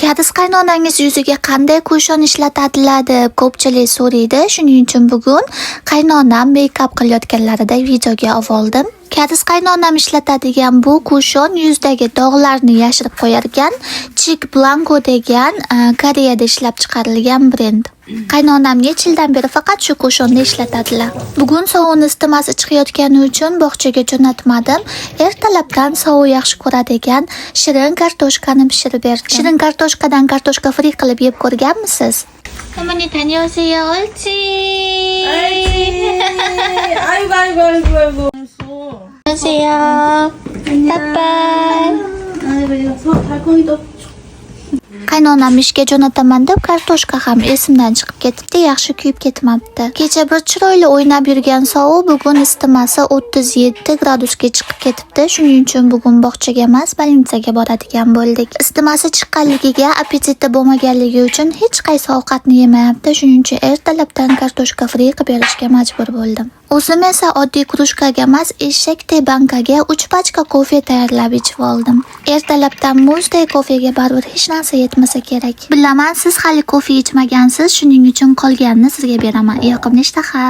Kadiz qaynonangiz yuziga qanday kushon ishlatadilar deb ko'pchilik so'raydi. Shuning uchun bugun qaynonam make-up qilayotganlarida videoga oldim. Kadiz qaynonam ishlatadigan bu kushon yuzdagi dog'larni yashirib qo'yar ekan. Chic Blanco degan Koreyada ishlab chiqarilgan brend. Qaynonam necha yildan beri faqat shu kushonni ishlatadilar. Bugun sovun isitmasi chiqayotgani uchun bog'chaga jo'natmadim. Ertalabdan sovuq yaxshi ko'radigan shirin kartoshkani pishirib berdim. Shirin kartoshkadan kartoshka fri qilib yeb ko'rganmisiz? 어머니 다녀오세요. 옳지. 아이고. 안녕하세요. 빠빠이. 아이고 이거 달콩이도 Qaynonam ishga jo'nataman deb kartoshka ham esimdan chiqib ketibdi, yaxshi kuyib ketmabdi. Kecha bir chiroyli o'ynab yurgan sovuq bugun isitmasi 37 gradusga chiqib ketibdi. Shuning uchun bugun bog'chaga emas, больницаga boradigan bo'ldik. Isitmasi chiqqanligiga appetiti bo'lmaganligi uchun hech qaysi ovqatni yemayapti. Shuning uchun ertalabdan kartoshka fri qilib berishga majbur bo'ldim. O'zim esa oddiy krujkaga emas, eshakdek bankaga 3 pachka kofe tayyorlab ichib oldim. Ertalabdan muzdek kofega baribir hech narsa yetmasa kerak. Bilaman, siz hali kofe ichmagansiz, shuning uchun qolganini sizga beraman. Yoqimli ishtaha.